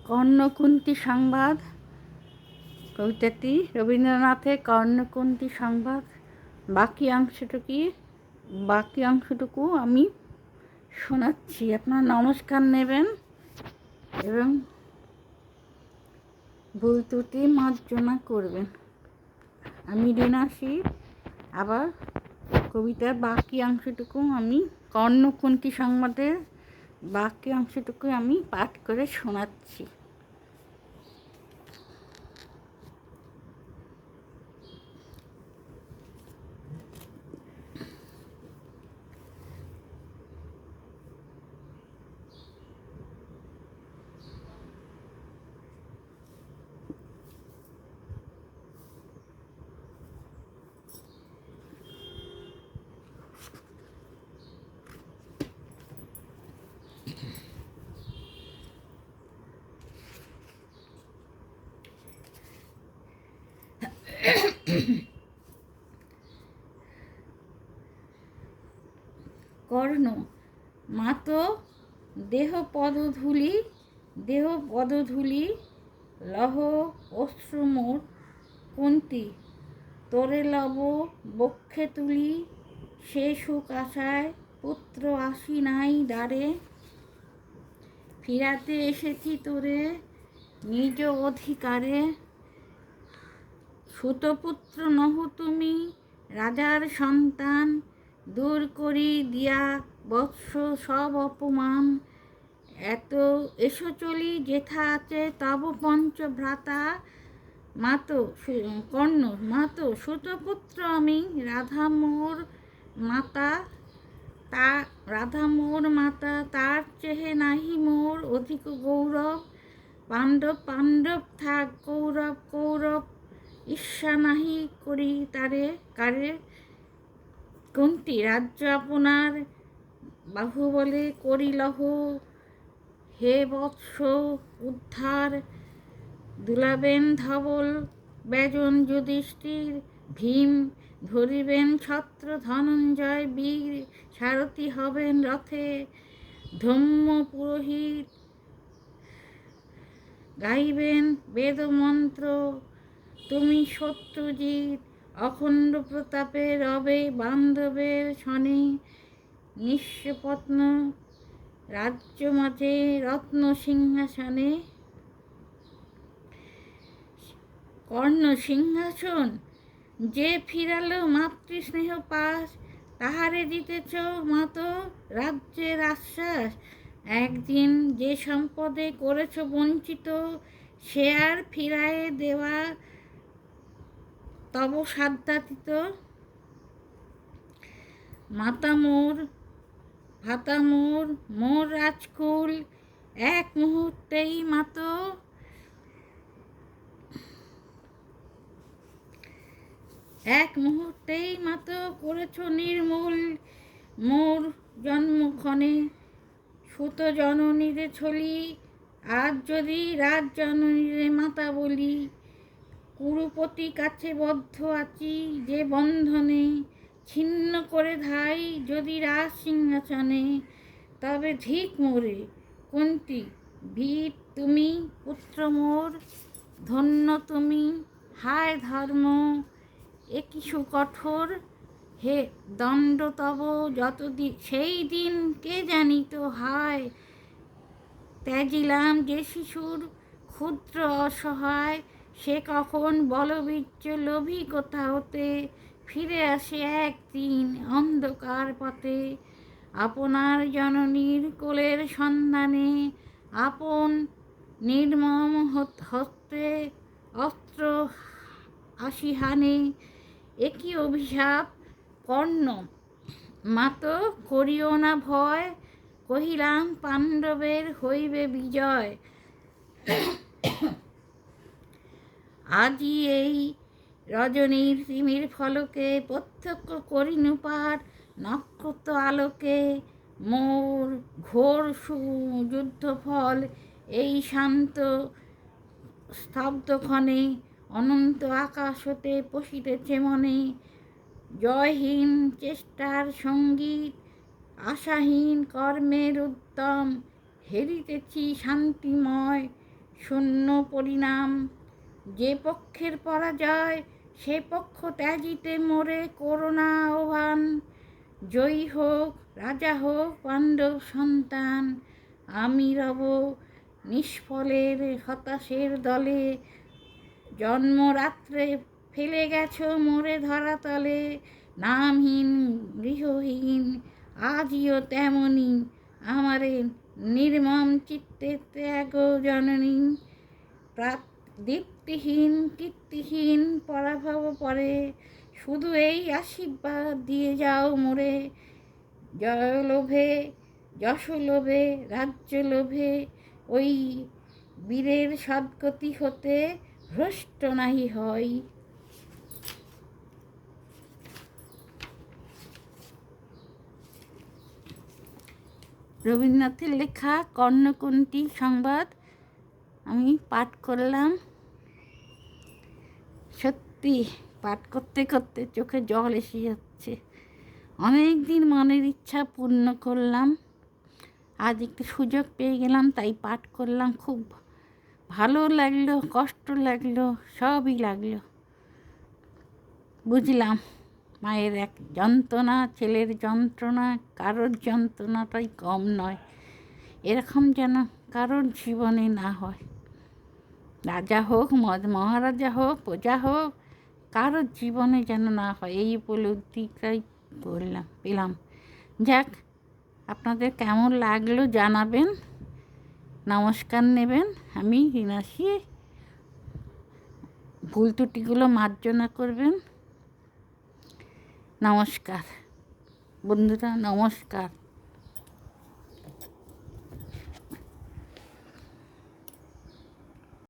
কর্ণকুন্তী সংবাদ কবিতাটি রবীন্দ্রনাথের কর্ণকুন্তী সংবাদ। বাকি অংশটুকু আমি শোনাচ্ছি, আপনার নমস্কার নেবেন এবং ভুল ত্রুটি মার্জনা করবেন। আমি রিনাসি। আবার কবিতার বাকি অংশটুকু আমি কর্ণকুন্তী সংবাদের বাকি অংশটুকু আমি পাঠ করে শোনাচ্ছি। কর্ণ মাতো দেহ পদধূলি লহ অশ্রু মোর কুন্তি তোরে লব বক্ষে তুলি সে সুখ আশায় পুত্র আসি নাই দ্বারে ফিরাতে এসেছি তোরে নিজ অধিকারে সুতপুত্র নহ তুমি রাজার সন্তান দূর করি দিয়া বৎস সব অপমান এত এসো চলি যেথা আছে তব পঞ্চভ্রাতা কর্ণ মাতো সুতপুত্র আমি রাধা মোর মাতা তার চেহে নাহি মোর অধিক গৌরব পাণ্ডব থাক কৌরব ঈর্ষা নাহি করি তারে কারে কুন্তি রাজ্য আপনার বাহুবলে করিলহ হে বৎস উদ্ধার দুলাবেন ধবল বেজন যুধিষ্ঠির ভীম ধরিবেন ছত্র ধনঞ্জয় বীর সারথি হবেন রথে ধম্ম পুরোহিত গাইবেন বেদমন্ত্র তুমি সত্যজিৎ অখণ্ড প্রতাপে রবে বান্ধবের শনে নিঃস্বপত্ন রাজ্য মাঝে রত্ন সিংহাসনে কর্ণ সিংহাসন যে ফিরালো মাতৃস্নেহ পাশ তাহারে দিতেছ মাতো রাজ্যের আশ্বাস একদিন যে সম্পদে করেছ বঞ্চিত সে আর ফিরায়ে দেওয়া তব সাধ্যাতীত মাতা মোর রাজকুল এক মুহূর্তেই মাতো করেছ নির্মূল মোর জন্মক্ষণে সুত জননীরে ছলি আজ যদি রাজ জননীরে মাতা বলি কুরুপতি কাছে বদ্ধ আছি যে বন্ধনে ছিন্ন করে ধাই যদি রাজ সিংহাসনে তবে ধিক মোরে কুন্তি ভীত তুমি পুত্র মোর ধন্য তুমি হায় ধর্ম একই সুকঠোর হে দণ্ড তব যতদিন সেই দিন কে জানিত হায় ত্যাজিলাম যে শিশুর ক্ষুদ্র অসহায় সে কখন বলবীর্য লোভী কোথা হতে ফিরে আসে একদিন অন্ধকার পথে আপনার জননীর কোলের সন্ধানে আপন নির্মম হস্তে অস্ত্র আসিহানে একই অভিশাপ কর্ণ মাতো করিও না ভয় কহিলাম পাণ্ডবের হইবে বিজয় আজি এই রজনীর তিমির ফলকে প্রত্যক্ষ করিনু পার নক্ষত্র আলোকে মোর ঘোর যুদ্ধ ফল এই শান্ত স্তব্ধক্ষণে অনন্ত আকাশ হতে পশিতেছে মনে জয়হীন চেষ্টার সঙ্গীত আশাহীন কর্মের উদ্যম হেরিতেছি শান্তিময় শূন্য পরিণাম। যে পক্ষের পরাজয় সে পক্ষ ত্যাজিতে মোরে করুণা আহ্বান। জয়ী হোক রাজা হোক পাণ্ডব সন্তান, আমি রব নিষ্ফলের হতাশের দলে। জন্মরাত্রে ফেলে গেছো মোরে ধরাতলে, নামহীন গৃহহীন আজিও তেমনি আমারে নির্মম চিত্তে ত্যাগ জননী। দীপ্তিহীন কীর্তিহীন পরাভব পরে, শুধু এই আশীর্বাদ দিয়ে যাও মোরে। জয় লোভে যশ লোভে রাজ্য লোভে, ওই বীরের সদ্গতি হতে ভ্রষ্ট নাহি হয়। রবীন্দ্রনাথের লেখা কর্ণকুন্তী সংবাদ আমি পাঠ করলাম। সত্যি পাঠ করতে করতে চোখে জল এসে যাচ্ছে। অনেক দিন মনের ইচ্ছা পূর্ণ করলাম, আজ একটু সুযোগ পেয়ে গেলাম তাই পাঠ করলাম। খুব ভালো লাগলো, কষ্ট লাগলো, সবই লাগলো। বুঝলাম মায়ের এক যন্ত্রণা, ছেলের যন্ত্রণা, কারোর যন্ত্রণাটাই কম নয়। এরকম যেন কারোর জীবনে না হয়। রাজা হোক মহারাজা হোক প্রজা হোক, কারোর জীবনে যেন না হয়, এই উপলব্ধিটাই পেলাম। যাক, আপনাদের কেমন লাগলো জানাবেন, নমস্কার নেবেন। আমি রিনাসি, ভুল ত্রুটিগুলো মার্জনা করবেন। নমস্কার বন্ধুরা, নমস্কার।